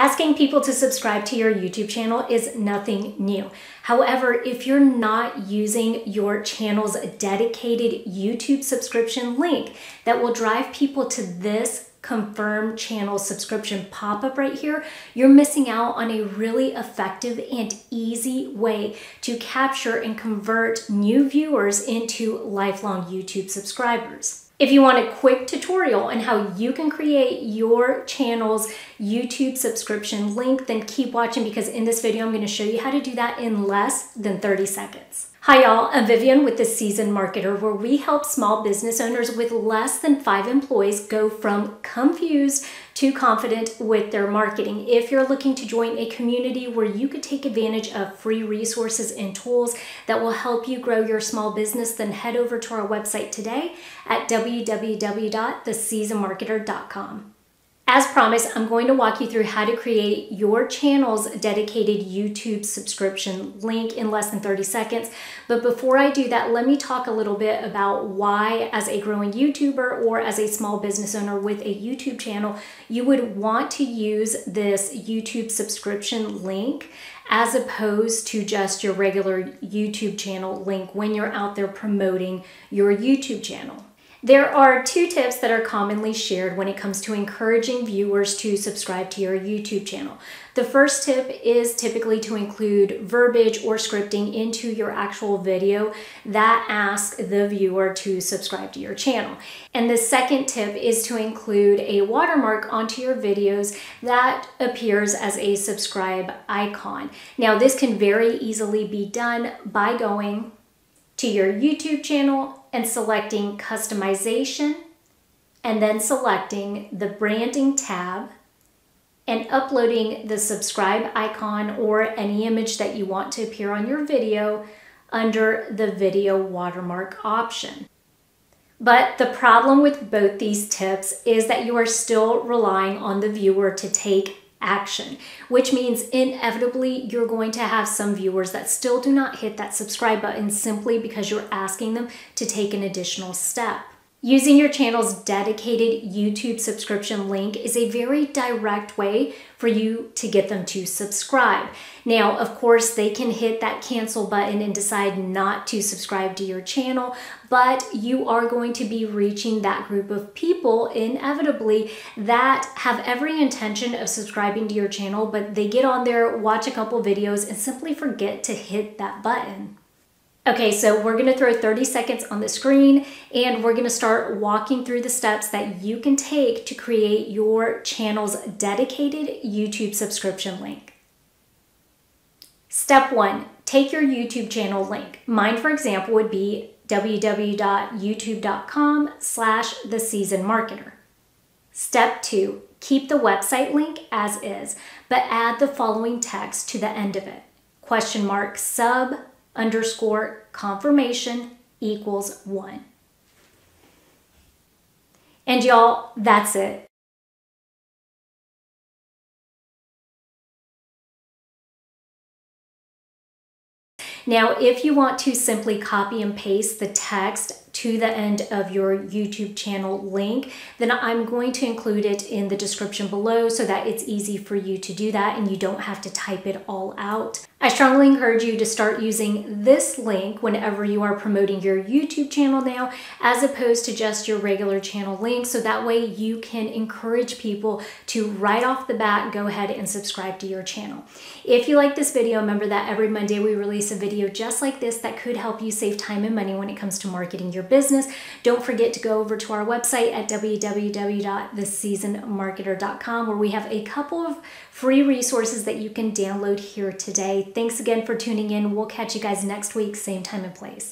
Asking people to subscribe to your YouTube channel is nothing new. However, if you're not using your channel's dedicated YouTube subscription link that will drive people to this confirm channel subscription pop-up right here, you're missing out on a really effective and easy way to capture and convert new viewers into lifelong YouTube subscribers. If you want a quick tutorial on how you can create your channel's YouTube subscription link, then keep watching, because in this video, I'm going to show you how to do that in less than 30 seconds. Hi y'all, I'm Vivian with The Seasoned Marketer, where we help small business owners with less than 5 employees go from confused to confident with their marketing. If you're looking to join a community where you could take advantage of free resources and tools that will help you grow your small business, then head over to our website today at www.theseasonedmarketer.com. As promised, I'm going to walk you through how to create your channel's dedicated YouTube subscription link in less than 30 seconds. But before I do that, let me talk a little bit about why, as a growing YouTuber or as a small business owner with a YouTube channel, you would want to use this YouTube subscription link as opposed to just your regular YouTube channel link when you're out there promoting your YouTube channel. There are 2 tips that are commonly shared when it comes to encouraging viewers to subscribe to your YouTube channel. The first tip is typically to include verbiage or scripting into your actual video that asks the viewer to subscribe to your channel. And the second tip is to include a watermark onto your videos that appears as a subscribe icon. Now, this can very easily be done by going to your YouTube channel and selecting customization, and then selecting the branding tab and uploading the subscribe icon or any image that you want to appear on your video under the video watermark option. But the problem with both these tips is that you are still relying on the viewer to take action, which means inevitably you're going to have some viewers that still do not hit that subscribe button simply because you're asking them to take an additional step. Using your channel's dedicated YouTube subscription link is a very direct way for you to get them to subscribe. Now, of course, they can hit that cancel button and decide not to subscribe to your channel, but you are going to be reaching that group of people inevitably that have every intention of subscribing to your channel, but they get on there, watch a couple videos, and simply forget to hit that button. Okay, so we're gonna throw 30 seconds on the screen and we're gonna start walking through the steps that you can take to create your channel's dedicated YouTube subscription link. Step 1, take your YouTube channel link. Mine, for example, would be www.youtube.com/theseasonedmarketer. Step 2, keep the website link as is, but add the following text to the end of it. !_confirmation equals 1. And y'all, that's it. Now, if you want to simply copy and paste the text to the end of your YouTube channel link, then I'm going to include it in the description below so that it's easy for you to do that and you don't have to type it all out. I strongly encourage you to start using this link whenever you are promoting your YouTube channel now, as opposed to just your regular channel link, so that way you can encourage people to right off the bat go ahead and subscribe to your channel. If you like this video, remember that every Monday we release a video just like this that could help you save time and money when it comes to marketing your business. Don't forget to go over to our website at www.theseasonedmarketer.com, where we have a couple of free resources that you can download here today. Thanks again for tuning in. We'll catch you guys next week, same time and place.